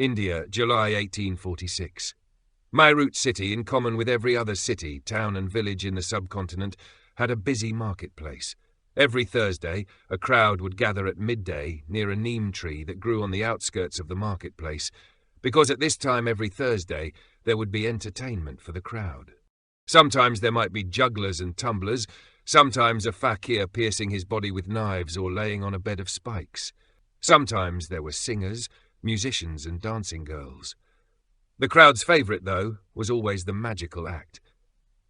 India, July 1846. Meerut city, in common with every other city, town and village in the subcontinent, had a busy marketplace. Every Thursday, a crowd would gather at midday near a neem tree that grew on the outskirts of the marketplace, because at this time every Thursday there would be entertainment for the crowd. Sometimes there might be jugglers and tumblers, sometimes a fakir piercing his body with knives or laying on a bed of spikes. Sometimes there were singers, musicians and dancing girls. The crowd's favourite, though, was always the magical act.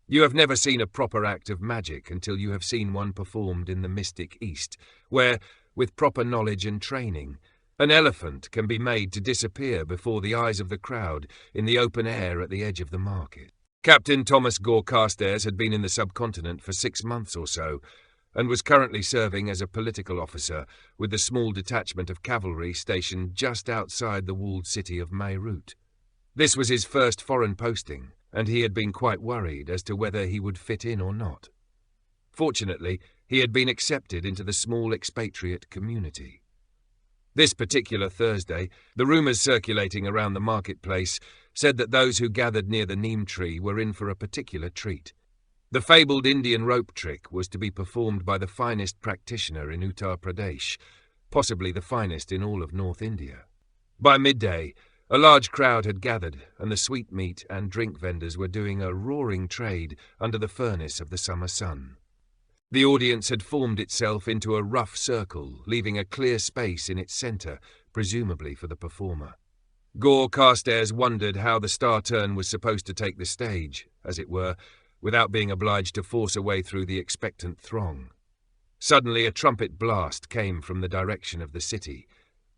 You have never seen a proper act of magic until you have seen one performed in the mystic East, where, with proper knowledge and training, an elephant can be made to disappear before the eyes of the crowd in the open air at the edge of the market. Captain Thomas Gore Carstairs had been in the subcontinent for 6 months or so, and was currently serving as a political officer with the small detachment of cavalry stationed just outside the walled city of Meerut. This was his first foreign posting, and he had been quite worried as to whether he would fit in or not. Fortunately, he had been accepted into the small expatriate community. This particular Thursday, the rumours circulating around the marketplace said that those who gathered near the neem tree were in for a particular treat. The fabled Indian rope trick was to be performed by the finest practitioner in Uttar Pradesh, possibly the finest in all of North India. By midday, a large crowd had gathered, and the sweetmeat and drink vendors were doing a roaring trade under the furnace of the summer sun. The audience had formed itself into a rough circle, leaving a clear space in its centre, presumably for the performer. Gore Carstairs wondered how the star turn was supposed to take the stage, as it were, without being obliged to force a way through the expectant throng. Suddenly a trumpet blast came from the direction of the city.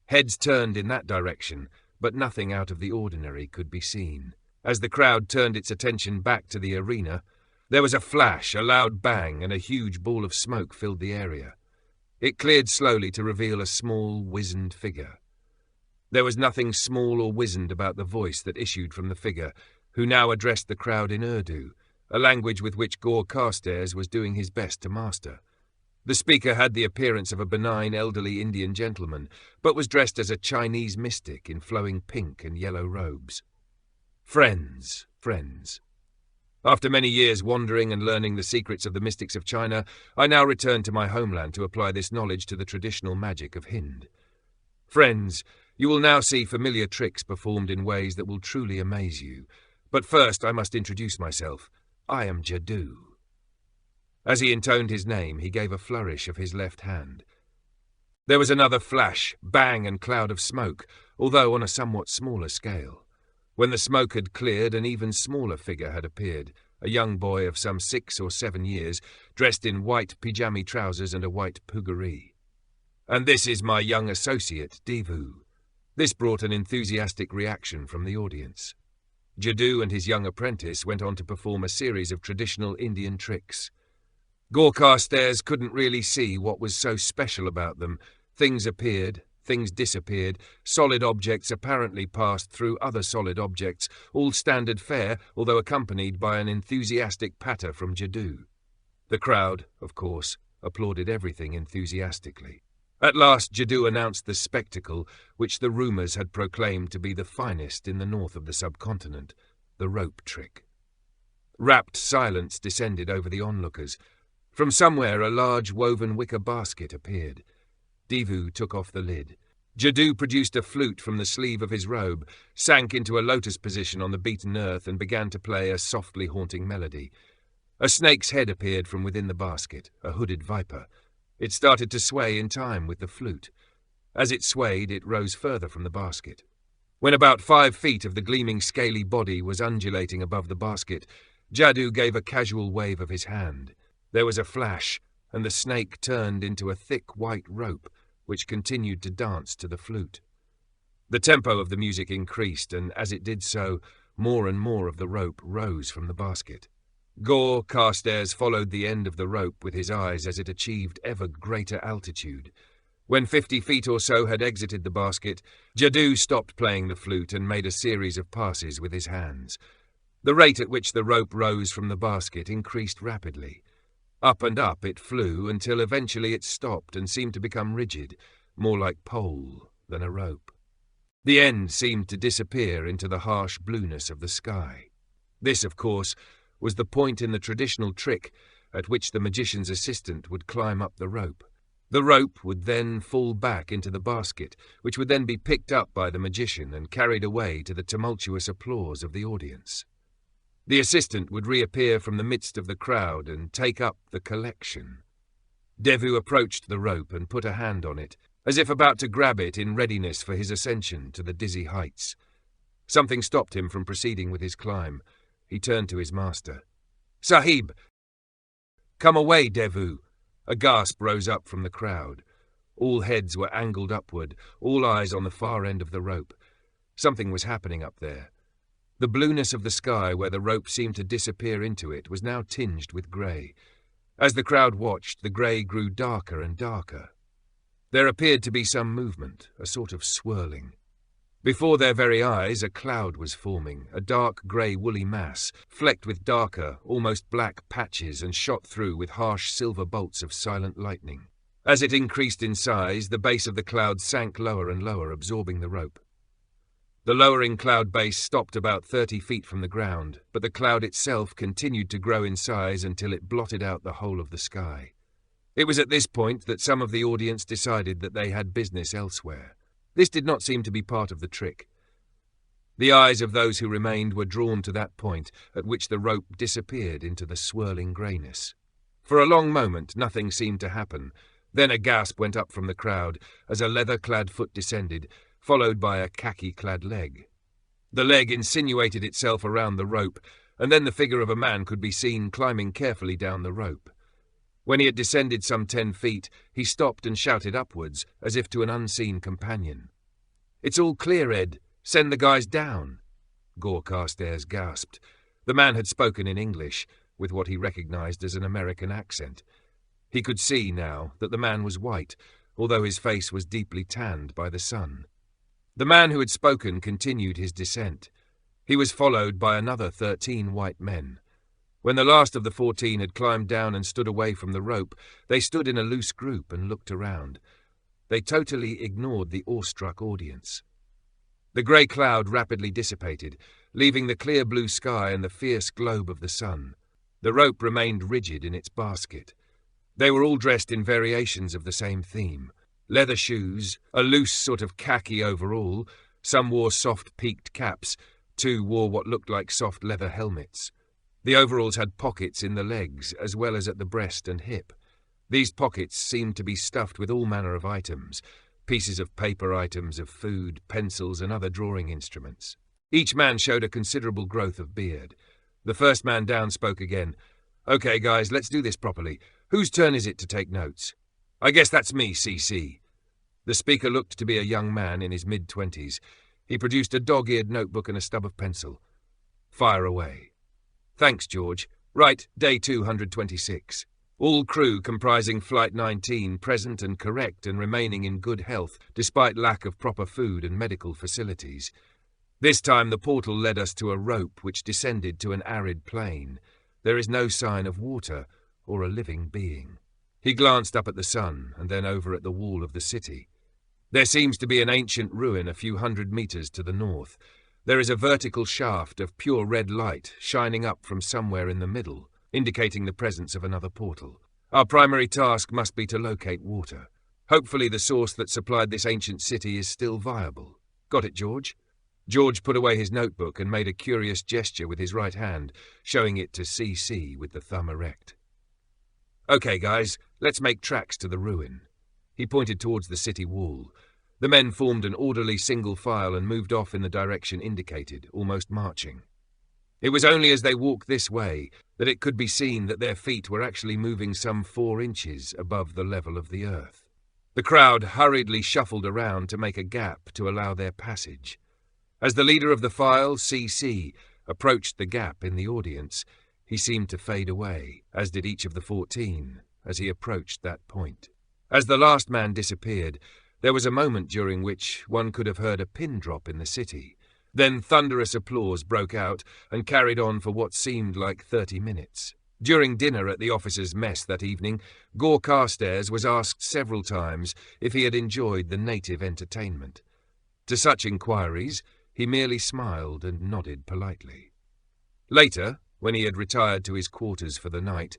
Heads turned in that direction, but nothing out of the ordinary could be seen. As the crowd turned its attention back to the arena, there was a flash, a loud bang, and a huge ball of smoke filled the area. It cleared slowly to reveal a small, wizened figure. There was nothing small or wizened about the voice that issued from the figure, who now addressed the crowd in Urdu, a language with which Gore Carstairs was doing his best to master. The speaker had the appearance of a benign elderly Indian gentleman, but was dressed as a Chinese mystic in flowing pink and yellow robes. Friends, friends. After many years wandering and learning the secrets of the mystics of China, I now return to my homeland to apply this knowledge to the traditional magic of Hind. Friends, you will now see familiar tricks performed in ways that will truly amaze you. But first I must introduce myself. I am Jadoo. As he intoned his name, he gave a flourish of his left hand. There was another flash, bang and cloud of smoke, although on a somewhat smaller scale. When the smoke had cleared, an even smaller figure had appeared, a young boy of some 6 or 7 years, dressed in white pyjama trousers and a white puggaree. And this is my young associate, Devu. This brought an enthusiastic reaction from the audience. Jadoo and his young apprentice went on to perform a series of traditional Indian tricks. Gore Carstairs couldn't really see what was so special about them. Things appeared, things disappeared, solid objects apparently passed through other solid objects, all standard fare, although accompanied by an enthusiastic patter from Jadoo. The crowd, of course, applauded everything enthusiastically. At last Jadoo announced the spectacle which the rumours had proclaimed to be the finest in the north of the subcontinent, the rope trick. Rapt silence descended over the onlookers. From somewhere a large woven wicker basket appeared. Devu took off the lid. Jadoo produced a flute from the sleeve of his robe, sank into a lotus position on the beaten earth and began to play a softly haunting melody. A snake's head appeared from within the basket, a hooded viper. It started to sway in time with the flute. As it swayed, it rose further from the basket. When about 5 feet of the gleaming scaly body was undulating above the basket, Jadoo gave a casual wave of his hand. There was a flash, and the snake turned into a thick white rope, which continued to dance to the flute. The tempo of the music increased, and as it did so, more and more of the rope rose from the basket. Gore Carstairs followed the end of the rope with his eyes as it achieved ever greater altitude. When 50 feet or so had exited the basket, Jadoo stopped playing the flute and made a series of passes with his hands. The rate at which the rope rose from the basket increased rapidly. Up and up it flew until eventually it stopped and seemed to become rigid, more like pole than a rope. The end seemed to disappear into the harsh blueness of the sky. This, of course, was the point in the traditional trick at which the magician's assistant would climb up the rope. The rope would then fall back into the basket, which would then be picked up by the magician and carried away to the tumultuous applause of the audience. The assistant would reappear from the midst of the crowd and take up the collection. Devu approached the rope and put a hand on it, as if about to grab it in readiness for his ascension to the dizzy heights. Something stopped him from proceeding with his climb. He turned to his master. "Sahib! Come away, Devu!" A gasp rose up from the crowd. All heads were angled upward, all eyes on the far end of the rope. Something was happening up there. The blueness of the sky where the rope seemed to disappear into it was now tinged with grey. As the crowd watched, the grey grew darker and darker. There appeared to be some movement, a sort of swirling. Before their very eyes, a cloud was forming, a dark grey woolly mass, flecked with darker, almost black patches and shot through with harsh silver bolts of silent lightning. As it increased in size, the base of the cloud sank lower and lower, absorbing the rope. The lowering cloud base stopped about 30 feet from the ground, but the cloud itself continued to grow in size until it blotted out the whole of the sky. It was at this point that some of the audience decided that they had business elsewhere. This did not seem to be part of the trick. The eyes of those who remained were drawn to that point at which the rope disappeared into the swirling greyness. For a long moment nothing seemed to happen. Then a gasp went up from the crowd as a leather-clad foot descended, followed by a khaki-clad leg. The leg insinuated itself around the rope, and then the figure of a man could be seen climbing carefully down the rope. When he had descended some 10 feet, he stopped and shouted upwards, as if to an unseen companion. "It's all clear, Ed. Send the guys down." Gore Carstairs gasped. The man had spoken in English, with what he recognized as an American accent. He could see now that the man was white, although his face was deeply tanned by the sun. The man who had spoken continued his descent. He was followed by another 13 white men. When the last of the 14 had climbed down and stood away from the rope, they stood in a loose group and looked around. They totally ignored the awestruck audience. The grey cloud rapidly dissipated, leaving the clear blue sky and the fierce globe of the sun. The rope remained rigid in its basket. They were all dressed in variations of the same theme. Leather shoes, a loose sort of khaki overall, some wore soft peaked caps, 2 wore what looked like soft leather helmets. The overalls had pockets in the legs as well as at the breast and hip. These pockets seemed to be stuffed with all manner of items, pieces of paper, items of food, pencils and other drawing instruments. Each man showed a considerable growth of beard. The first man down spoke again. "Okay, guys, let's do this properly. Whose turn is it to take notes?" "I guess that's me, CC." The speaker looked to be a young man in his mid-20s. He produced a dog-eared notebook and a stub of pencil. "Fire away." "Thanks, George. Right, day 226. All crew comprising Flight 19 present and correct and remaining in good health despite lack of proper food and medical facilities. This time the portal led us to a rope which descended to an arid plain. There is no sign of water or a living being." He glanced up at the sun and then over at the wall of the city. "There seems to be an ancient ruin a few 100 meters to the north. There is a vertical shaft of pure red light shining up from somewhere in the middle, indicating the presence of another portal. Our primary task must be to locate water. Hopefully the source that supplied this ancient city is still viable. Got it, George?" George put away his notebook and made a curious gesture with his right hand, showing it to CC with the thumb erect. "Okay, guys, let's make tracks to the ruin." He pointed towards the city wall. The men formed an orderly single file and moved off in the direction indicated, almost marching. It was only as they walked this way that it could be seen that their feet were actually moving some 4 inches above the level of the earth. The crowd hurriedly shuffled around to make a gap to allow their passage. As the leader of the file, CC, approached the gap in the audience, he seemed to fade away, as did each of the 14, as he approached that point. As the last man disappeared, there was a moment during which one could have heard a pin drop in the city. Then thunderous applause broke out and carried on for what seemed like 30 minutes. During dinner at the officers' mess that evening, Gore Carstairs was asked several times if he had enjoyed the native entertainment. To such inquiries, he merely smiled and nodded politely. Later, when he had retired to his quarters for the night,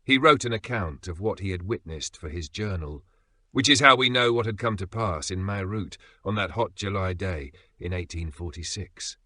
he wrote an account of what he had witnessed for his journal, which is how we know what had come to pass in Meerut on that hot July day in 1846.